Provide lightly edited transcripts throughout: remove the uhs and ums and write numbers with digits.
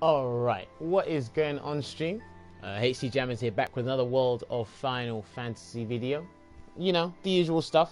Alright, what is going on stream? HC Jam is here back with another World of Final Fantasy video. You know, the usual stuff.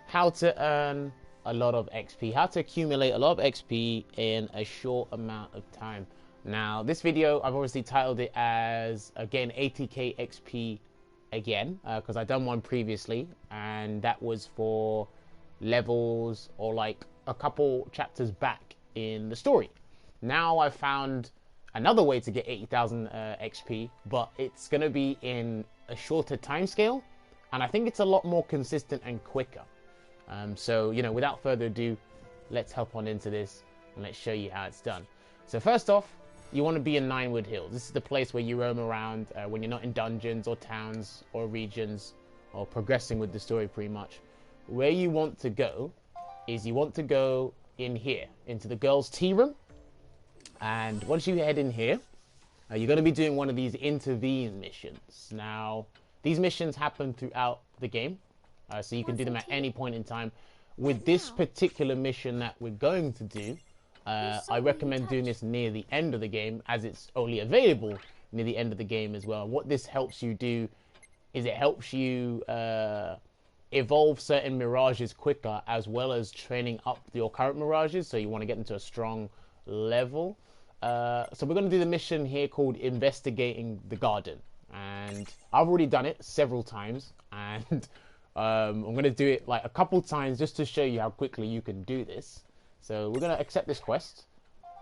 How to earn a lot of XP. How to accumulate a lot of XP in a short amount of time. Now, this video, I've obviously titled it as, again, 80k XP again. Because I've done one previously. And that was for levels or like a couple chapters back in the story. Now I've found another way to get 80,000 XP, but it's going to be in a shorter time scale, and I think it's a lot more consistent and quicker. So, you know, without further ado, let's hop on into this and let's show you how it's done. So first off, you want to be in Ninewood Hills. This is the place where you roam around when you're not in dungeons or towns or regions or progressing with the story pretty much. Where you want to go is you want to go in here, into the girls' tea room. And once you head in here, you're going to be doing one of these intervene missions. Now, these missions happen throughout the game, so you can do them at any point in time. With this particular mission that we're going to do, I recommend doing this near the end of the game, as it's only available near the end of the game as well. And what this helps you do is it helps you evolve certain Mirages quicker, as well as training up your current Mirages, so you want to get into a strong level. So we're going to do the mission here called Investigating the Garden, and I've already done it several times, and I'm going to do it like a couple times just to show you how quickly you can do this. So we're going to accept this quest,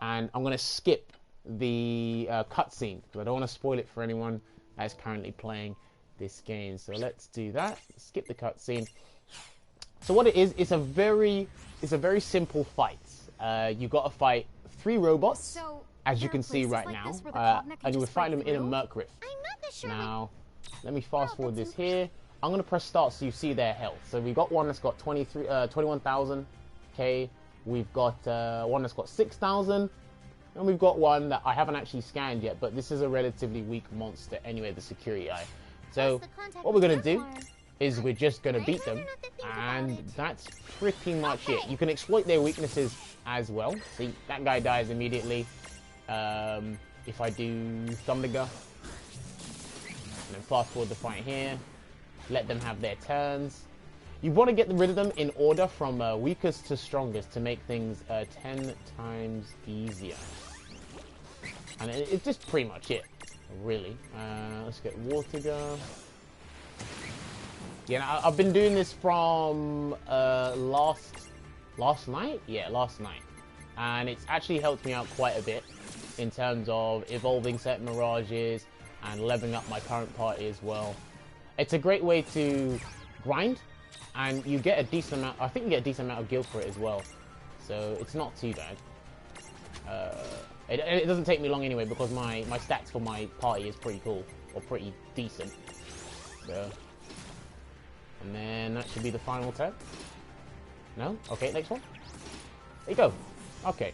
and I'm going to skip the cutscene because I don't want to spoil it for anyone that's currently playing this game. So let's do that. Skip the cutscene. So what it is, it's a very simple fight. You got to fight 3 robots, as you can see right now, and you will find them in a Merc Rift. Now, let me fast forward this here. I'm going to press start so you see their health. So we've got one that's got 21,000 K, we've got one that's got 6,000, and we've got one that I haven't actually scanned yet, but this is a relatively weak monster anyway, the security eye. So what we're going to do is we're just going to beat them, and that's pretty much it. You can exploit their weaknesses as well. See, that guy dies immediately. If I do Thunderga, and then fast forward the fight here, let them have their turns. You want to get rid of them in order from weakest to strongest to make things 10 times easier. And it's just pretty much it, really. Let's get Waterga. Yeah, I've been doing this from last night? Yeah, last night. And it's actually helped me out quite a bit in terms of evolving certain Mirages and leveling up my current party as well. It's a great way to grind, and you get a decent amount, I think you get a decent amount of gil for it as well. So it's not too bad. It doesn't take me long anyway, because my stats for my party is pretty cool, or pretty decent. So, and then that should be the final tab. No? Okay, next one. There you go. Okay.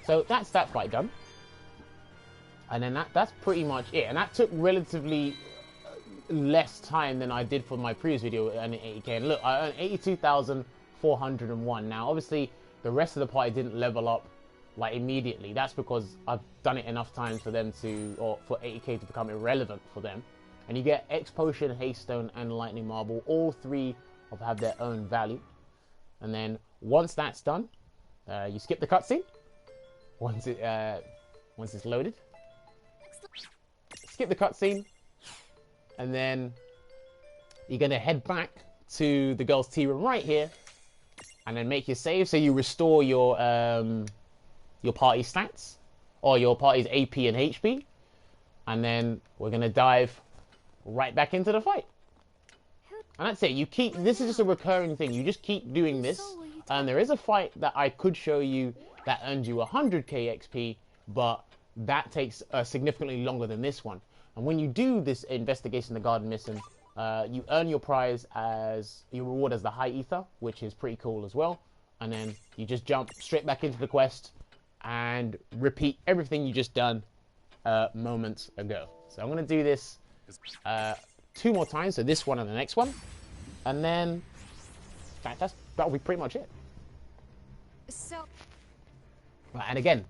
So that's that fight done. And then that's pretty much it. And that took relatively less time than I did for my previous video and 80k. And look, I earned 82,401. Now, obviously, the rest of the party didn't level up like immediately. That's because I've done it enough times for them to, or for 80k to become irrelevant for them. And you get X Potion, Haste Stone, and Lightning Marble. All 3 have their own value. And then once that's done, you skip the cutscene. Once it's loaded, skip the cutscene, and then you're gonna head back to the girls' tea room right here, and then make your save. So you restore your party stats or your party's AP and HP, and then we're gonna dive right back into the fight. And that's it. You keep, this is just a recurring thing. You just keep doing this. And there is a fight that I could show you that earns you 100k XP, but that takes significantly longer than this one. And when you do this Investigation the Garden mission, you earn your prize as your reward as the High Ether, which is pretty cool as well. And then you just jump straight back into the quest and repeat everything you just done moments ago. So I'm going to do this 2 more times, so this one and the next one, and then that'll be pretty much it. So, Right, and again,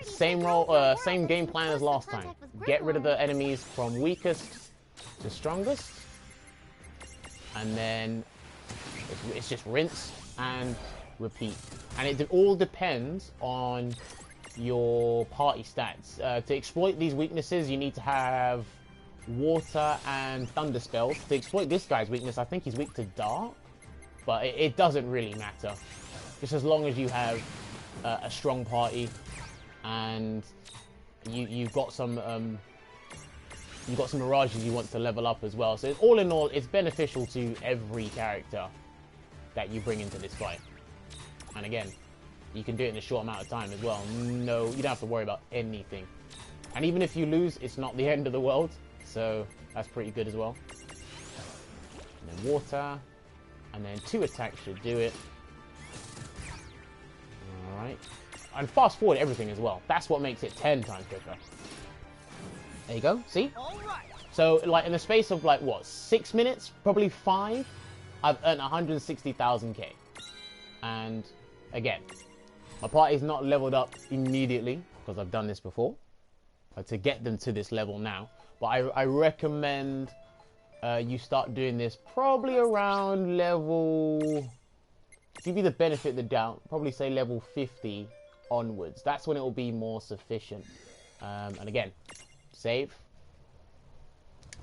same game plan as last time. Get rid of the enemies from weakest to strongest, and then it's just rinse and repeat. And it all depends on your party stats. To exploit these weaknesses, you need to have water and thunder spells. To exploit this guy's weakness, I think he's weak to dark, but it doesn't really matter. Just as long as you have a strong party and you've got some mirages you want to level up as well. So all in all, it's beneficial to every character that you bring into this fight. And again, you can do it in a short amount of time as well. No, you don't have to worry about anything. And even if you lose, it's not the end of the world. So that's pretty good as well. And then water. And then 2 attacks should do it. Alright. And fast forward everything as well. That's what makes it 10 times quicker. There you go. See? So, like, in the space of, like, what, 6 minutes? Probably 5? I've earned 160,000k. And, again, my party's not leveled up immediately, because I've done this before, to get them to this level now. But I recommend you start doing this probably around level... Give you the benefit of the doubt, probably say level 50 onwards. That's when it will be more sufficient. And again, save.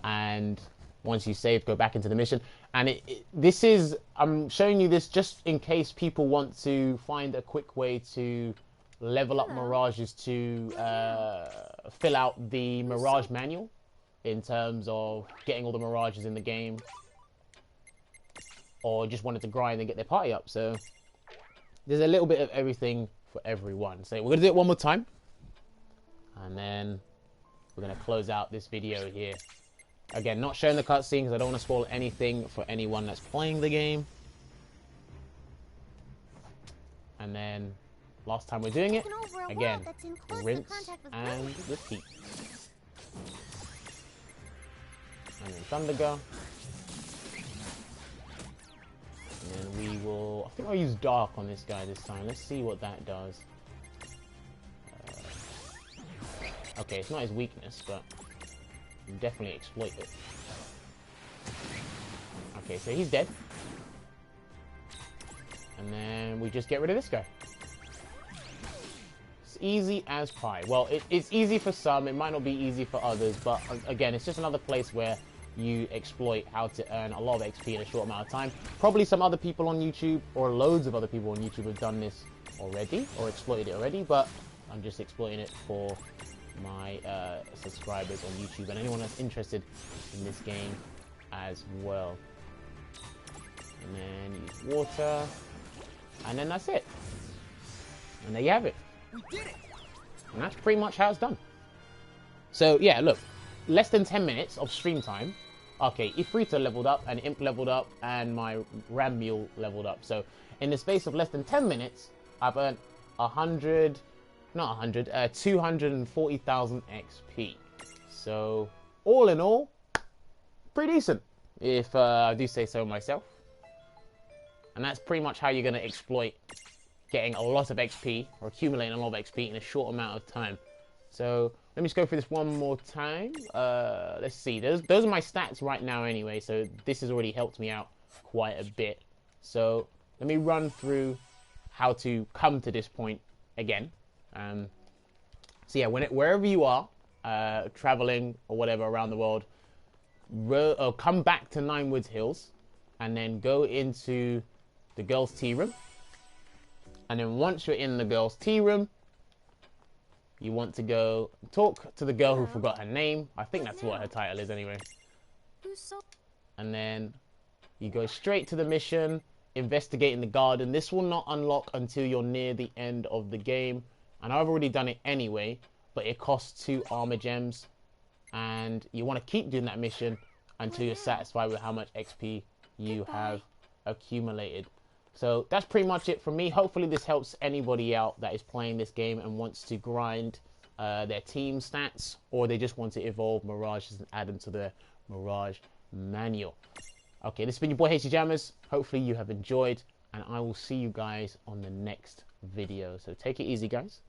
And once you save, go back into the mission. And this is, I'm showing you this just in case people want to find a quick way to level up Mirages to fill out the Mirage manual in terms of getting all the Mirages in the game, or just wanted to grind and get their party up. So there's a little bit of everything for everyone. So we're gonna do it one more time, and then we're gonna close out this video here. Again, not showing the cutscene because I don't want to spoil anything for anyone that's playing the game. And then last time we're doing it, again, rinse and repeat. And then Thunder go. And then we will, I think I'll use Dark on this guy this time. Let's see what that does. Okay, it's not his weakness, but definitely exploit it. Okay, so he's dead. And then we just get rid of this guy. It's easy as pie. Well, it's easy for some, it might not be easy for others, but again, it's just another place where you exploit how to earn a lot of XP in a short amount of time. Probably some other people on YouTube, or loads of other people on YouTube, have done this already, or exploited it already, but I'm just exploiting it for my subscribers on YouTube and anyone that's interested in this game as well. And then use water, and then that's it. And there you have it. We did it. And that's pretty much how it's done. So yeah, look, less than 10 minutes of stream time. Okay, Ifrita leveled up, and Imp leveled up, and my Ram Mule leveled up. So in the space of less than 10 minutes, I've earned 240,000 XP. So all in all, pretty decent, if I do say so myself. And that's pretty much how you're going to exploit getting a lot of XP, or accumulating a lot of XP in a short amount of time. So let me just go through this one more time. Let's see, those are my stats right now anyway, so this has already helped me out quite a bit. So let me run through how to come to this point again. So yeah, wherever you are, traveling or whatever around the world, come back to Ninewoods Hills, and then go into the girls' tea room. And then once you're in the girls' tea room, you want to go talk to the girl who forgot her name. I think that's what her title is anyway. And then you go straight to the mission, investigating the garden. This will not unlock until you're near the end of the game. And I've already done it anyway, but it costs 2 armor gems. And you want to keep doing that mission until you're satisfied with how much XP you have accumulated. So that's pretty much it from me. Hopefully this helps anybody out that is playing this game and wants to grind their team stats, or they just want to evolve Mirages and add them to the Mirage manual. Okay, this has been your boy Hasty Jammers. Hopefully you have enjoyed, and I will see you guys on the next video. So take it easy, guys.